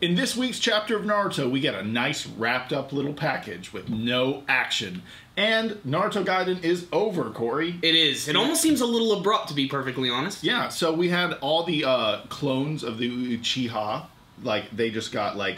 In this week's chapter of Naruto, we get a nice wrapped up little package with no action. And Naruto Gaiden is over, Corey. It is. It almost seems a little abrupt, to be perfectly honest. Yeah, so we had all the clones of the Uchiha. Like, they just got, like,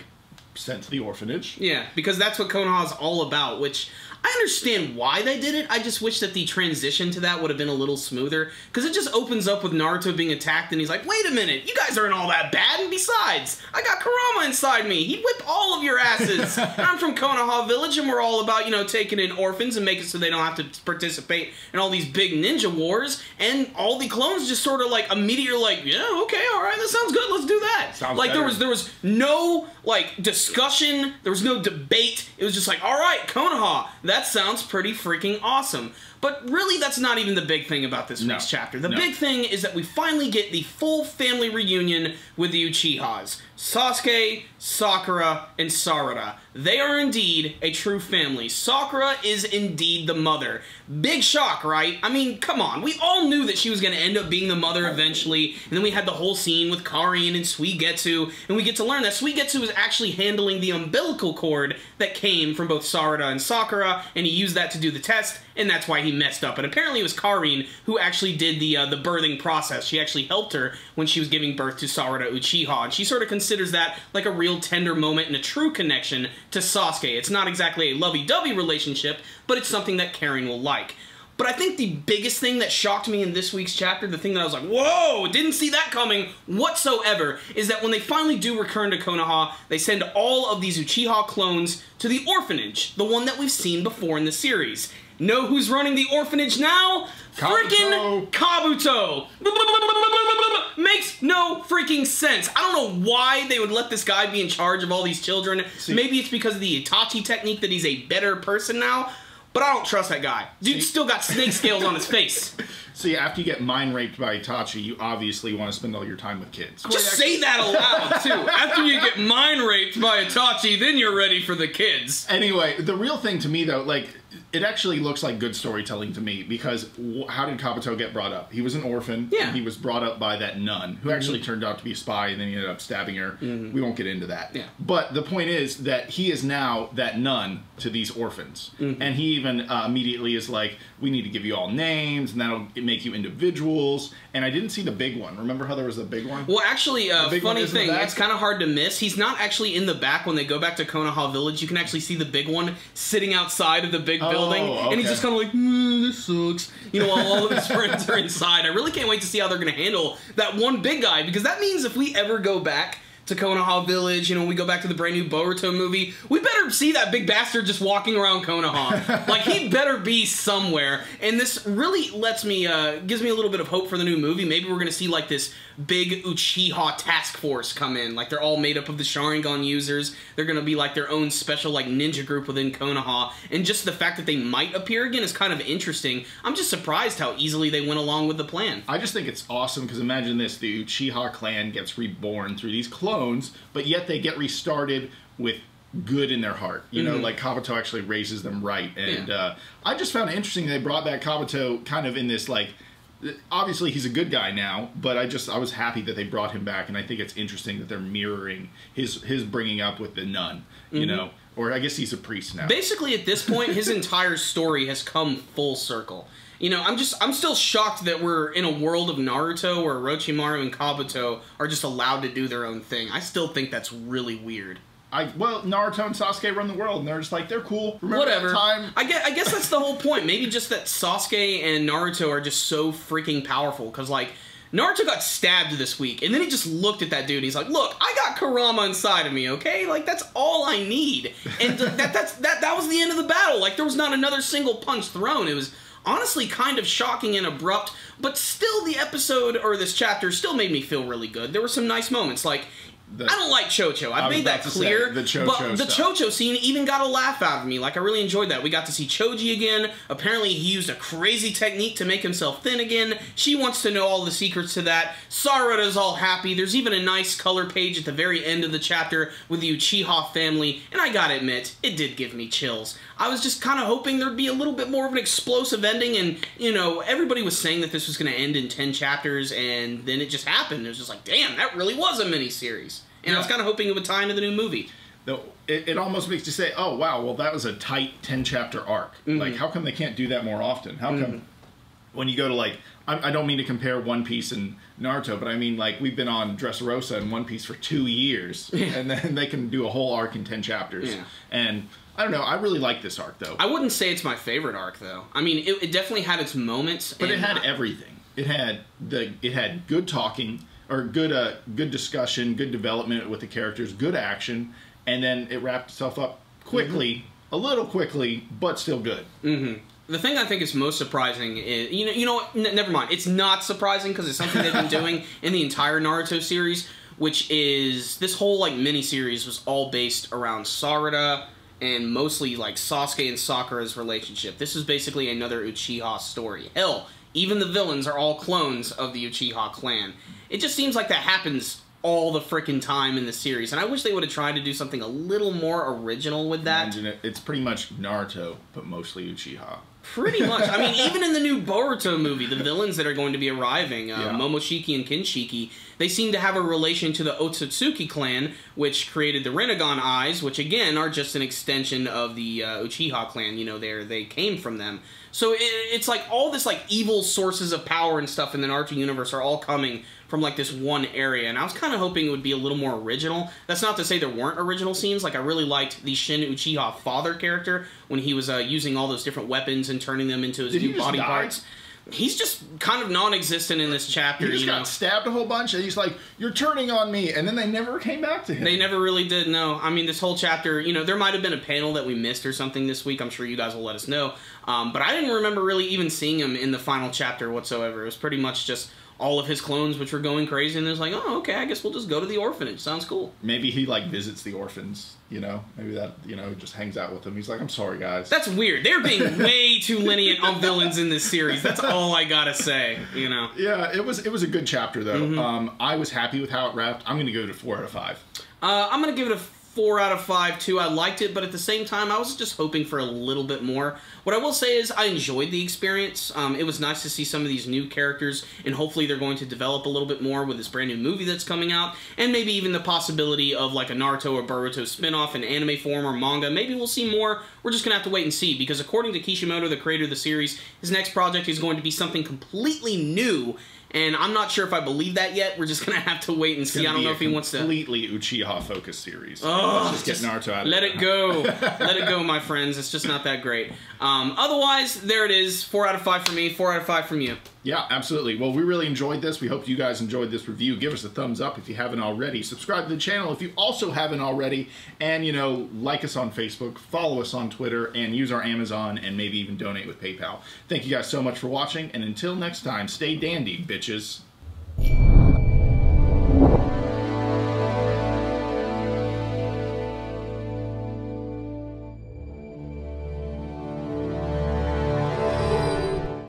sent to the orphanage. Yeah, because that's what Konoha is all about, which I understand why they did it. I just wish that the transition to that would have been a little smoother, because it just opens up with Naruto being attacked, and he's like, wait a minute, you guys aren't all that bad, and besides, I got Kurama inside me. He'd whip all of your asses. And I'm from Konoha Village, and we're all about, you know, taking in orphans and making it so they don't have to participate in all these big ninja wars, and all the clones just sort of, like, immediately like, yeah, okay, all right, that sounds good, let's do that. Sounds like, better. there was no, like, discussion, there was no debate, it was just like, all right, Konoha, that sounds pretty freaking awesome. But really, that's not even the big thing about this week's chapter. The big thing is that we finally get the full family reunion with the Uchihas. Sasuke, Sakura, and Sarada. They are indeed a true family. Sakura is indeed the mother. Big shock, right? I mean, come on. We all knew that she was going to end up being the mother eventually, and then we had the whole scene with Karin and Suigetsu, and we get to learn that Suigetsu was actually handling the umbilical cord that came from both Sarada and Sakura, and he used that to do the test, and that's why he messed up. And apparently it was Karin who actually did the birthing process. She actually helped her when she was giving birth to Sarada Uchiha, and she sort of considers that like a real tender moment and a true connection to Sasuke. It's not exactly a lovey-dovey relationship, but it's something that Karin will like. But I think the biggest thing that shocked me in this week's chapter, the thing that I was like, whoa, didn't see that coming whatsoever, is that when they finally do return to Konoha, they send all of these Uchiha clones to the orphanage, the one that we've seen before in the series. Know who's running the orphanage now? Freaking Kabuto! Makes no freaking sense. I don't know why they would let this guy be in charge of all these children. Maybe it's because of the Itachi technique that he's a better person now, but I don't trust that guy. Dude still got snake scales on his face. See, after you get mind raped by Itachi, you obviously want to spend all your time with kids. Just say that aloud, too. After you get mind raped by Itachi, then you're ready for the kids. Anyway, the real thing to me, though, like, it actually looks like good storytelling to me, because how did Kabuto get brought up? He was an orphan. Yeah. And he was brought up by that nun, who actually turned out to be a spy, and then he ended up stabbing her. We won't get into that. Yeah. But the point is that he is now that nun to these orphans. And he even immediately is like, we need to give you all names, and that'll make you individuals. And I didn't see the big one. Remember how there was a big one? Well, actually, funny thing, it's kind of hard to miss. He's not actually in the back when they go back to Konoha Village. You can actually see the big one sitting outside of the big building. Okay. And he's just kind of like, this sucks. You know, while all of his friends are inside. I really can't wait to see how they're going to handle that one big guy, because that means if we ever go back to Konoha Village, you know, we go back to the brand new Boruto movie, we better see that big bastard just walking around Konoha. Like, he better be somewhere. And this really lets me, gives me a little bit of hope for the new movie. Maybe we're going to see, like, this big Uchiha task force come in. Like, they're all made up of the Sharingan users. They're going to be, like, their own special, like, ninja group within Konoha. And just the fact that they might appear again is kind of interesting. I'm just surprised how easily they went along with the plan. I just think it's awesome, because imagine this, the Uchiha clan gets reborn through these clones, but yet they get restarted with good in their heart. You know, like Kabuto actually raises them right. And I just found it interesting they brought back Kabuto kind of in this, like, obviously he's a good guy now, but I was happy that they brought him back, and I think it's interesting that they're mirroring his bringing up with the nun, you know, or I guess he's a priest now. Basically, at this point, his entire story has come full circle. You know, I'm still shocked that we're in a world of Naruto where Orochimaru and Kabuto are just allowed to do their own thing. I still think that's really weird. Well, Naruto and Sasuke run the world, and they're just like, they're cool. Remember Whatever. that time? I guess that's the whole point. Maybe just that Sasuke and Naruto are just so freaking powerful, because, like, Naruto got stabbed this week, and then he just looked at that dude, and he's like, look, I got Kurama inside of me, okay? Like, that's all I need. And that was the end of the battle. Like, there was not another single punch thrown. It was honestly kind of shocking and abrupt, but still the episode, or this chapter, still made me feel really good. There were some nice moments, like, I don't like Chocho. I've made that clear. The Chocho but the stuff. Chocho scene even got a laugh out of me. Like, I really enjoyed that. We got to see Choji again. Apparently, he used a crazy technique to make himself thin again. She wants to know all the secrets to that. Sarada's all happy. There's even a nice color page at the very end of the chapter with the Uchiha family. And I gotta admit, it did give me chills. I was just kind of hoping there'd be a little bit more of an explosive ending. And, you know, everybody was saying that this was going to end in 10 chapters. And then it just happened. It was just like, damn, that really was a miniseries. And I was kind of hoping it would tie into the new movie. It almost makes you say, oh, wow, well, that was a tight 10-chapter arc. Like, how come they can't do that more often? How come when you go to, like, I don't mean to compare One Piece and Naruto, but I mean, like, we've been on Dressrosa and One Piece for 2 years, and then they can do a whole arc in 10 chapters. Yeah. And I don't know, I really like this arc, though. I wouldn't say it's my favorite arc, though. I mean, it definitely had its moments. But it had everything. It had good talking, or good discussion, good development with the characters, good action, and then it wrapped itself up quickly, a little quickly, but still good. The thing I think is most surprising is, you know what, never mind. It's not surprising because it's something they've been doing in the entire Naruto series, which is this whole, like, mini-series was all based around Sarada and mostly, like, Sasuke and Sakura's relationship. This is basically another Uchiha story. Hell, even the villains are all clones of the Uchiha clan. It just seems like that happens all the frickin' time in the series, and I wish they would have tried to do something a little more original with that. Imagine it. It's pretty much Naruto, but mostly Uchiha. Pretty much. I mean, even in the new Boruto movie, the villains that are going to be arriving, Momoshiki and Kinshiki, they seem to have a relation to the Otsutsuki clan, which created the Rinnegan Eyes, which again are just an extension of the Uchiha clan. You know, they came from them. So it's like all this like evil sources of power and stuff in the Naruto universe are all coming from like this one area, and I was kind of hoping it would be a little more original. That's not to say there weren't original scenes. Like, I really liked the Shin Uchiha father character when he was using all those different weapons and turning them into his new body parts. He's just kind of non-existent in this chapter. He just got stabbed a whole bunch, and he's like, "You're turning on me," and then they never came back to him. They never really did, no. I mean, this whole chapter, you know, there might have been a panel that we missed or something this week. I'm sure you guys will let us know. But I didn't remember really even seeing him in the final chapter whatsoever. It was pretty much just all of his clones, which were going crazy, and it was like, oh, okay, I guess we'll just go to the orphanage. Sounds cool. Maybe he, like, visits the orphans, you know? Maybe that, you know, just hangs out with them. He's like, I'm sorry, guys. That's weird. They're being way too lenient on villains in this series. That's all I gotta say, you know? Yeah, it was a good chapter, though. I was happy with how it wrapped. I'm gonna give it a 4 out of 5. I'm gonna give it a 4 out of 5, too. I liked it, but at the same time, I was just hoping for a little bit more. What I will say is I enjoyed the experience. It was nice to see some of these new characters, and hopefully they're going to develop a little bit more with this brand new movie that's coming out, and maybe even the possibility of like a Naruto or Boruto spinoff in anime form or manga. Maybe we'll see more. We're just going to have to wait and see, because according to Kishimoto, the creator of the series, his next project is going to be something completely new. And I'm not sure if I believe that yet. We're just going to have to wait and see. I don't know if he wants to... completely Uchiha-focused series. Oh, let's just get Naruto out of Let it go. Let it go, my friends. It's just not that great. Otherwise, there it is. 4 out of 5 from me, 4 out of 5 from you. Yeah, absolutely. Well, we really enjoyed this. We hope you guys enjoyed this review. Give us a thumbs up if you haven't already. Subscribe to the channel if you also haven't already. And, you know, like us on Facebook, follow us on Twitter, and use our Amazon, and maybe even donate with PayPal. Thank you guys so much for watching, and until next time, stay dandy, bitches.